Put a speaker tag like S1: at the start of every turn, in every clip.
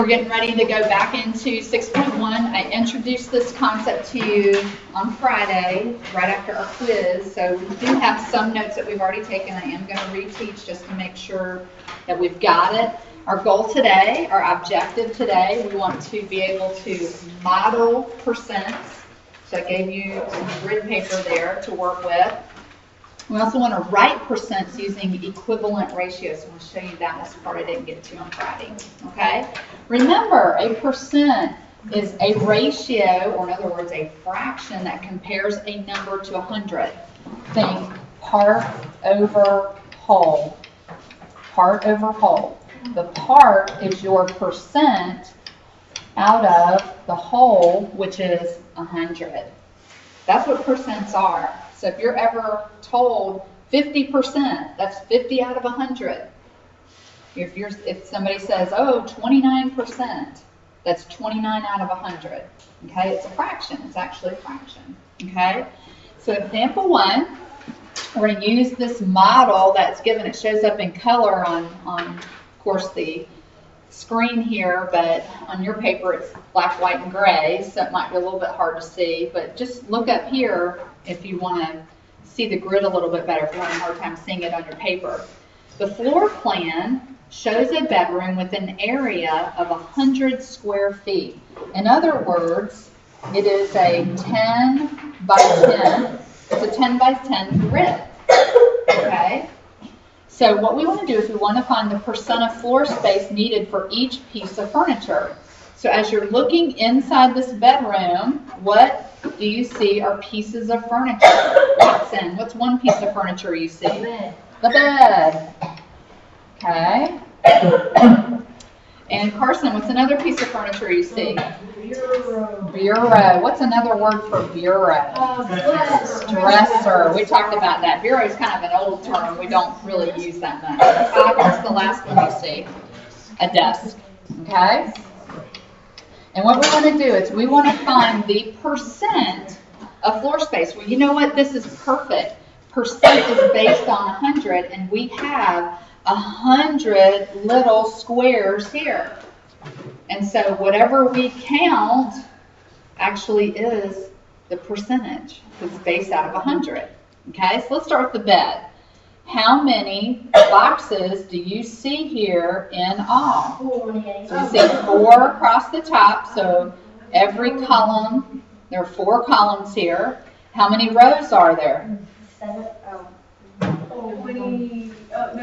S1: We're getting ready to go back into 6.1. I introduced this concept to you on Friday, right after our quiz. So we do have some notes that we've already taken. I am going to reteach just to make sure that we've got it. Our goal today, our objective today, we want to be able to model percents. So I gave you some grid paper there to work with. We also want to write percents using equivalent ratios. So I'm going to show you that as part I didn't get to on Friday. Okay? Remember, a percent is a ratio, or in other words, a fraction that compares a number to 100. Think part over whole. Part over whole. The part is your percent out of the whole, which is 100. That's what percents are. So if you're ever told 50%, that's 50 out of 100. If somebody says, oh, 29%, that's 29 out of 100. Okay, it's a fraction. It's actually a fraction. Okay, so example 1, we're going to use this model that's given. It shows up in color on of course, the screen here, but on your paper it's black, white, and gray, so it might be a little bit hard to see. But just look up here if you want to see the grid a little bit better, if you're having a hard time seeing it on your paper. The floor plan shows a bedroom with an area of 100 square feet. In other words, it is a 10 by 10. It's a 10 by 10 grid. Okay? So what we want to do is we want to find the percent of floor space needed for each piece of furniture. So as you're looking inside this bedroom, what do you see are pieces of furniture? Watson, what's one piece of furniture you see? The bed. Okay. And Carson, what's another piece of furniture you see? Bureau. Bureau. What's another word for bureau? Dresser. We talked about that. Bureau is kind of an old term. We don't really use that much. What's the last one you see? A desk. Okay? And what we want to do is we want to find the percent of floor space. Well, you know what? This is perfect. Percent is based on 100, and we have 100 little squares here. And so whatever we count actually is the percentage. It's based out of 100. Okay, so let's start with the bed. How many boxes do you see here in all? 48. So you see 4 across the top, so every column, there are 4 columns here. How many rows are there? 7.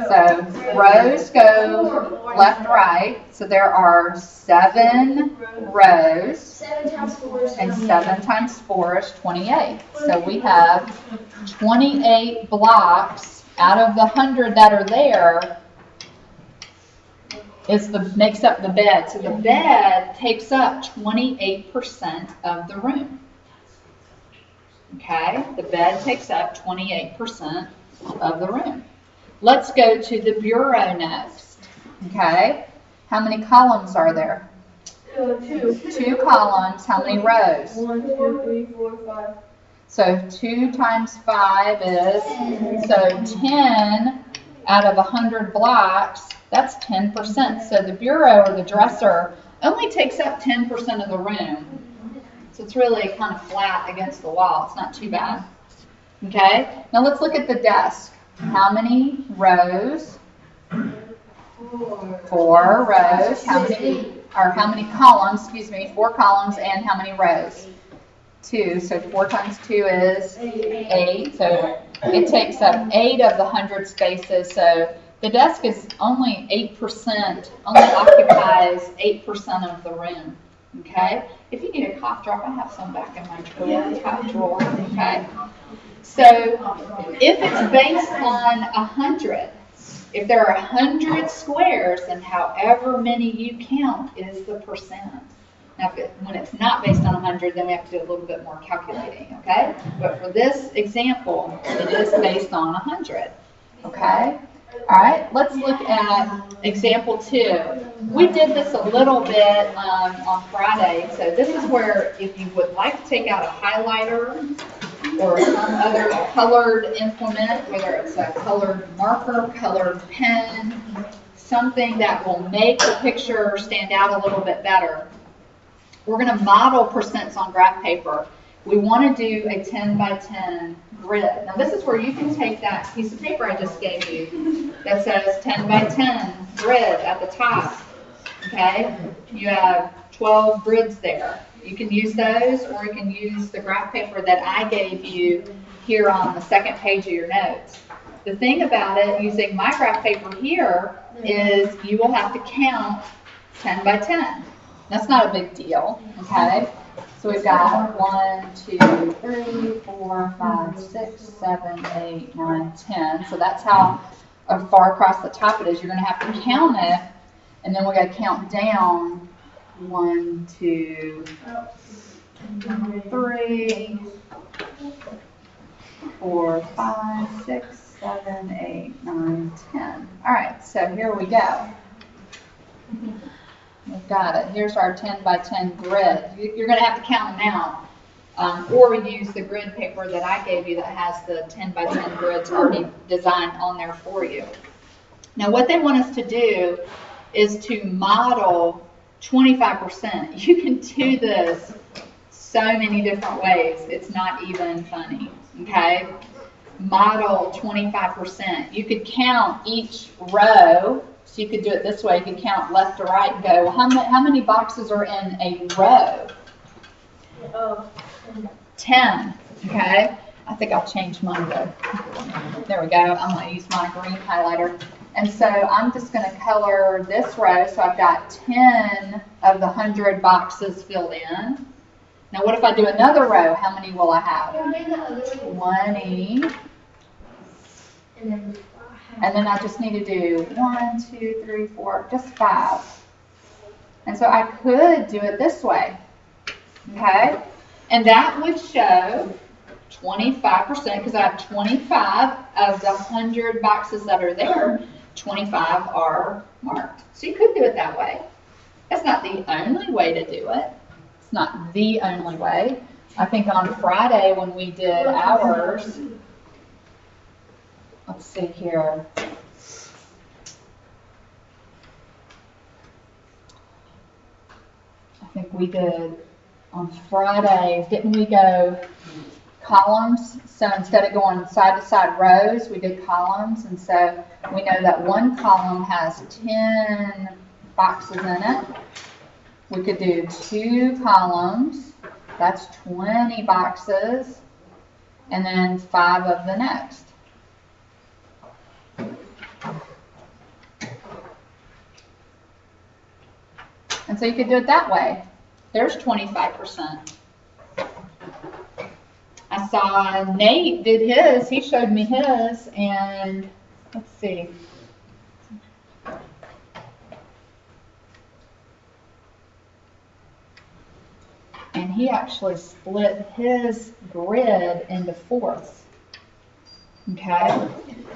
S1: So rows go left, right. So there are 7 rows. 7 times 4 is 28. And 7 times 4 is 28. So we have 28 blocks out of the 100 that are there. Makes up the bed. So the bed takes up 28% of the room. Okay, the bed takes up 28% of the room. Let's go to the bureau next. Okay, how many columns are there? 2. 2 columns. How many rows? 1, 2, 3, 4, 5. So 2 times 5 is, so 10 out of 100 blocks, that's 10%. So the bureau or the dresser only takes up 10% of the room. So it's really kind of flat against the wall. It's not too bad. Okay, now let's look at the desk. How many rows? 4 rows. How many columns, 4 columns, and how many rows? 2. So 4 times 2 is 8. So it takes up 8 of the 100 spaces. So the desk is only 8%, only occupies 8% of the room. Okay? If you need a cough drop, I have some back in my drawer. Okay? So if it's based on 100, if there are 100 squares, then however many you count is the percent. Now, when it's not based on 100, then we have to do a little bit more calculating, okay? But for this example, it is based on 100, okay? All right, let's look at example 2. We did this a little bit on Friday. So this is where if you would like to take out a highlighter or some other colored implement, whether it's a colored marker, colored pen, something that will make the picture stand out a little bit better. We're going to model percents on graph paper. We want to do a 10 by 10 grid. Now this is where you can take that piece of paper I just gave you that says 10 by 10 grid at the top. Okay? You have 12 grids there. You can use those, or you can use the graph paper that I gave you here on the second page of your notes. The thing about it, using my graph paper here, is you will have to count 10 by 10. That's not a big deal, okay? So we've got 1, 2, 3, 4, 5, 6, 7, 8, 9, 10. So that's how far across the top it is. You're going to have to count it, and then we're going to count down 1, 2, 3, 4, 5, 6, 7, 8, 9, 10. All right, so here we go. We've got it. Here's our 10 by 10 grid. You're going to have to count them out, or use the grid paper that I gave you that has the 10 by 10 grids already designed on there for you. Now what they want us to do is to model 25%. You can do this so many different ways. It's not even funny, okay? Model 25%. You could count each row. So you could do it this way. You could count left to right and go, well, how many boxes are in a row? 10, okay? I think I'll change mine though. There we go. I'm going to use my green highlighter. And so I'm just going to color this row. So I've got 10 of the 100 boxes filled in. Now what if I do another row? How many will I have? 20. And then I just need to do 1, 2, 3, 4, just 5. And so I could do it this way, okay? And that would show 25%, because I have 25 of the 100 boxes that are there, 25 are marked. So you could do it that way. That's not the only way to do it. It's not the only way. I think on Friday when we did ours, let's see here. I think we did on Friday, didn't we go columns? So instead of going side to side rows, we did columns. And so we know that one column has 10 boxes in it. We could do 2 columns. That's 20 boxes. And then 5 of the next. And so you could do it that way. There's 25%. I saw Nate did his. He showed me his, and let's see. And he actually split his grid into fourths. Okay?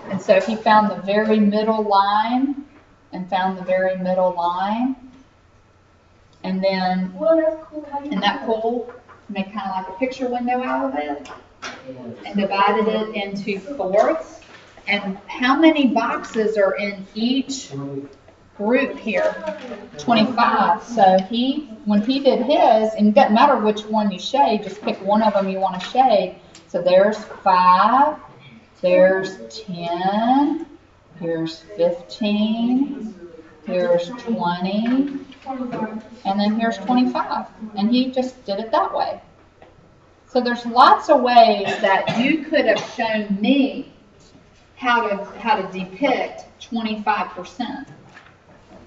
S1: And so he found the very middle line and found the very middle line. And then, isn't that cool? Make kind of like a picture window out of it. And divided it into fourths. And how many boxes are in each group here? 25. So when he did his, and it doesn't matter which one you shade, just pick one of them you want to shade. So there's 5, there's 10, here's 15, here's 20, and then here's 25. And he just did it that way. So there's lots of ways that you could have shown me how to depict 25%.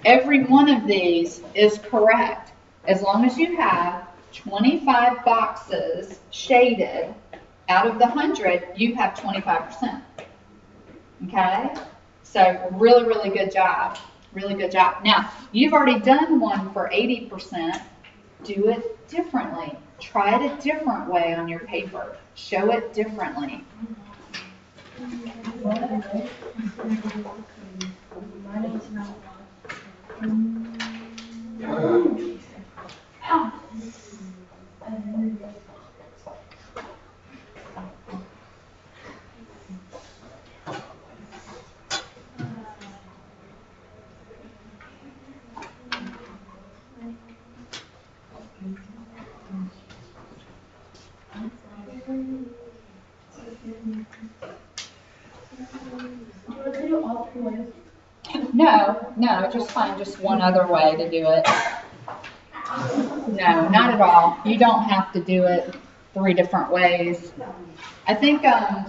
S1: Every one of these is correct. As long as you have 25 boxes shaded out of the 100, you have 25%. Okay? So really, really good job. Really good job. Now, you've already done one for 80%. Do it differently. Try it a different way on your paper. Show it differently. No, just find just one other way to do it. No, not at all. You don't have to do it 3 different ways. I think on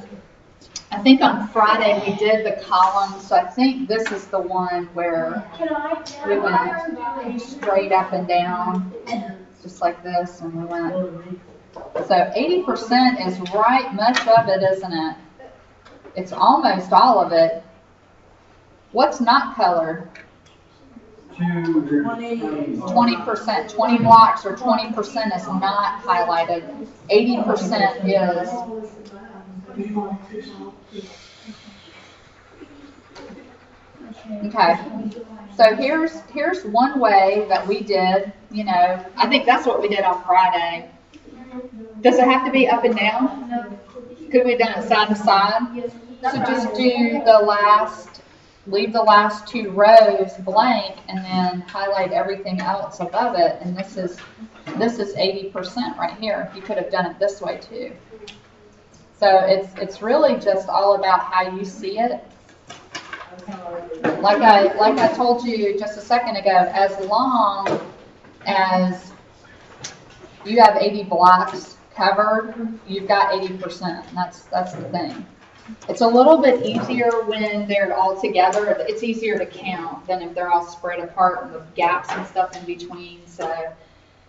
S1: Friday we did the columns, so I think this is the one where we went straight up and down, just like this, and we went. So 80% is right much of it, isn't it? It's almost all of it. What's not colored? 20%. 20 blocks or 20% is not highlighted. 80% is. Okay. So here's one way that we did, I think that's what we did on Friday. Does it have to be up and down? Could we have done it side to side? So just do leave the last 2 rows blank and then highlight everything else above it. And this is 80% right here. You could have done it this way too. So it's really just all about how you see it. Like I told you just a second ago, as long as you have 80 blocks covered, you've got 80%. And that's the thing. It's a little bit easier when they're all together. It's easier to count than if they're all spread apart with gaps and stuff in between. So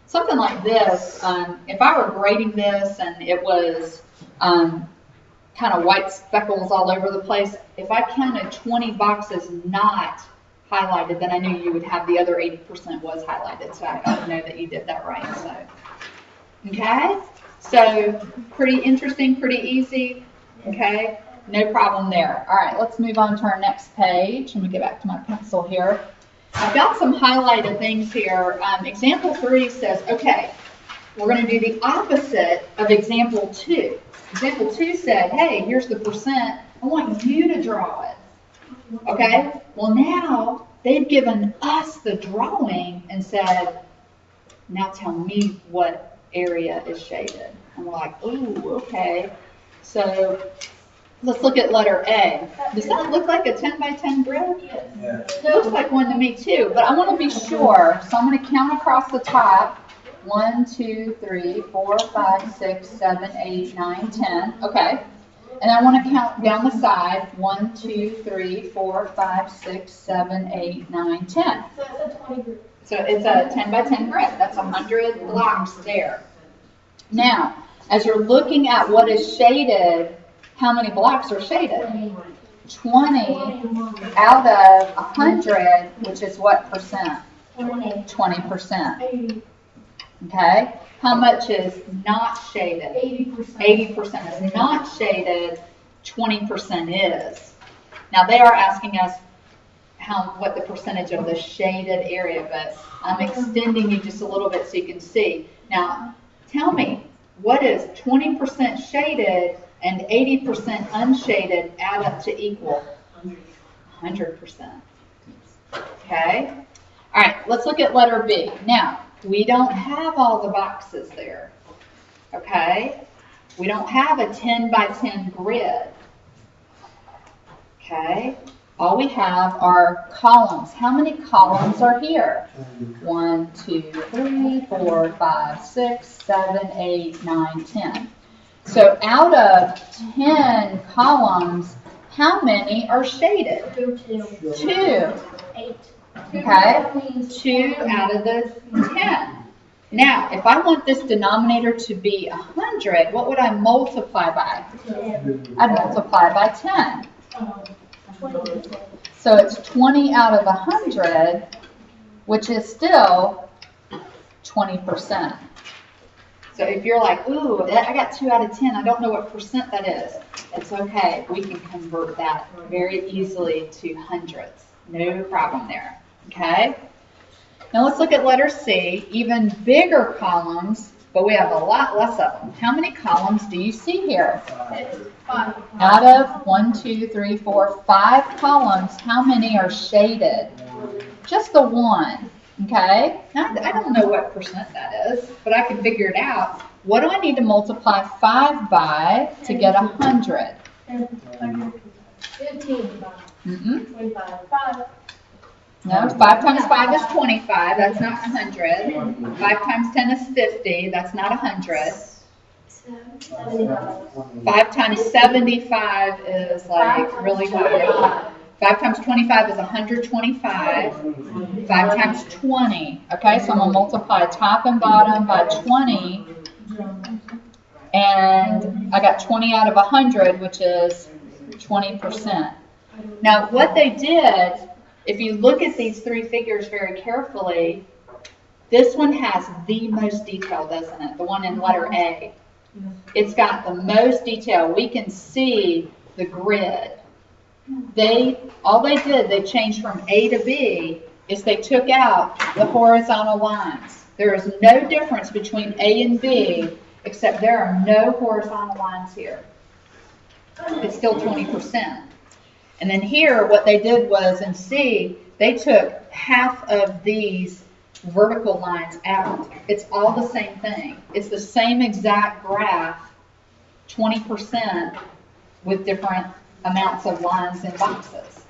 S1: something like this, if I were grading this and it was kind of white speckles all over the place, if I counted 20 boxes not highlighted, then I knew you would have the other 80% was highlighted. So I would know that you did that right. So, okay. So pretty interesting, pretty easy. Okay. No problem there. All right, let's move on to our next page. Let me get back to my pencil here. I've got some highlighted things here. Example 3 says, okay, we're going to do the opposite of example 2. Example 2 said, hey, here's the percent. I want you to draw it. Okay? Well, now they've given us the drawing and said, now tell me what area is shaded. And we're like, ooh, okay. So let's look at letter A. Does that look like a 10 by 10 grid? Yeah. It looks like one to me too, but I want to be sure. So I'm going to count across the top. 1, 2, 3, 4, 5, 6, 7, 8, 9, 10. Okay. And I want to count down the side. 1, 2, 3, 4, 5, 6, 7, 8, 9, 10. So it's a 10 by 10 grid. That's 100 blocks there. Now, as you're looking at what is shaded, how many blocks are shaded? 20 out of 100, which is what percent? 20%. Okay. How much is not shaded? 80% is not shaded. 20% is. Now they are asking us what the percentage of the shaded area, but I'm extending you just a little bit so you can see. Now, tell me, what is 20% shaded and 80% unshaded add up to equal? 100%. Okay. All right, let's look at letter B. Now, we don't have all the boxes there. Okay. We don't have a 10 by 10 grid. Okay. All we have are columns. How many columns are here? 1, 2, 3, 4, 5, 6, 7, 8, 9, 10. So out of 10 columns, how many are shaded? 2.
S2: 8.
S1: Okay? 2 out of the 10. Now, if I want this denominator to be 100, what would I multiply by?
S2: 10.
S1: I'd multiply by 10.
S2: 20%.
S1: So it's 20 out of 100, which is still 20%. So if you're like, ooh, I got 2 out of 10, I don't know what percent that is. It's okay. We can convert that very easily to hundreds. No problem there. Okay? Now let's look at letter C. Even bigger columns, but we have a lot less of them. How many columns do you see here?
S2: 5.
S1: Out of 1, 2, 3, 4, 5 columns, how many are shaded? Just the 1. Okay? Now, I don't know what percent that is, but I can figure it out. What do I need to multiply 5 by to get 100?
S2: 15. 25. 5.
S1: No, 5 times 5 is 25, that's not 100. 5 times 10 is 50, that's not 100. 5 times 75 is like really high. 5 times 25 is 125. 5 times 20, okay, so I'm gonna multiply top and bottom by 20. And I got 20 out of 100, which is 20%. Now, what they did, if you look at these three figures very carefully, this one has the most detail, doesn't it? The one in letter A. It's got the most detail. We can see the grid. All they did, they changed from A to B, is they took out the horizontal lines. There is no difference between A and B, except there are no horizontal lines here. It's still 20%. And then here, what they did was, in C, they took half of these vertical lines out. It's all the same thing. It's the same exact graph, 20% with different amounts of lines and boxes.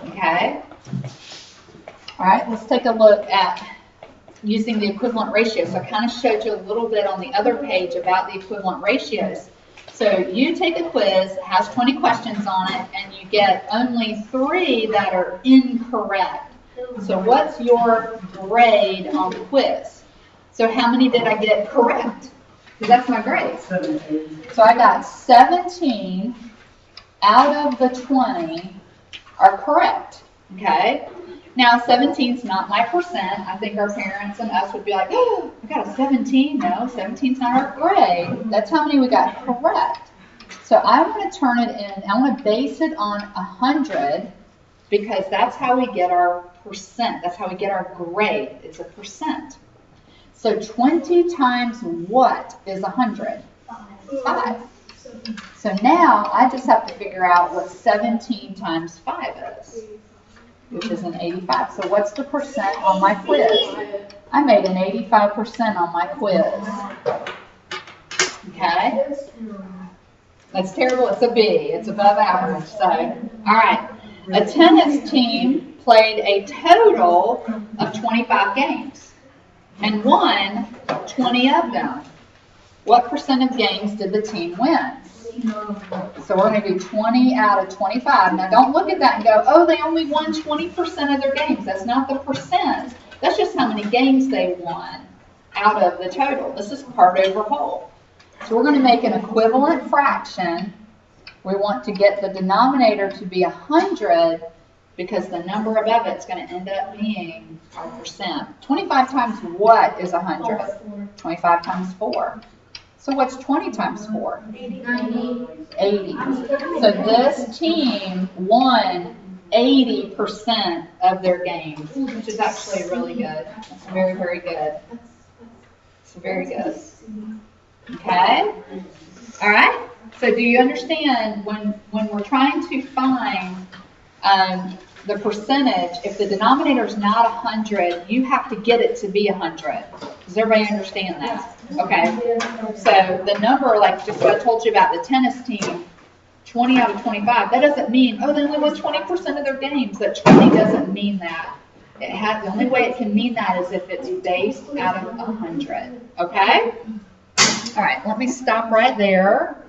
S1: Okay? All right, let's take a look at using the equivalent ratios. So I kind of showed you a little bit on the other page about the equivalent ratios. So you take a quiz, it has 20 questions on it, and you get only 3 that are incorrect. So what's your grade on the quiz? So how many did I get correct? Because that's my grade.
S2: 17.
S1: So I got 17 out of the 20 are correct, okay? Now 17 is not my percent. I think our parents and us would be like, oh, we got a 17. No, 17 is not our grade. That's how many we got correct. So I want to turn it in, I want to base it on 100 because that's how we get our percent. That's how we get our grade. It's a percent. So 20 times what is 100? 5. So now I just have to figure out what 17 times 5 is, which is an 85. So what's the percent on my quiz? I made an 85% on my quiz. Okay? That's terrible. It's a B. It's above average. So, all right. A tennis team played a total of 25 games and won 20 of them. What percent of games did the team win? So we're going to do 20 out of 25. Now don't look at that and go, oh, they only won 20% of their games. That's not the percent. That's just how many games they won out of the total. This is part over whole. So we're going to make an equivalent fraction. We want to get the denominator to be 100 because the number above it is going to end up being our percent. 25 times what is 100? 25 times 4. So what's 20 times 4? 80. So this team won 80% of their games, which is actually really good. That's very, very good. It's very good. Okay? All right? So do you understand when we're trying to find the percentage, if the denominator is not 100, you have to get it to be 100. Does everybody understand that? Okay. So the number, like just what I told you about the tennis team, 20 out of 25, that doesn't mean, oh, they only won 20% of their games. That 20 doesn't mean that. The only way it can mean that is if it's based out of 100. Okay? All right, let me stop right there.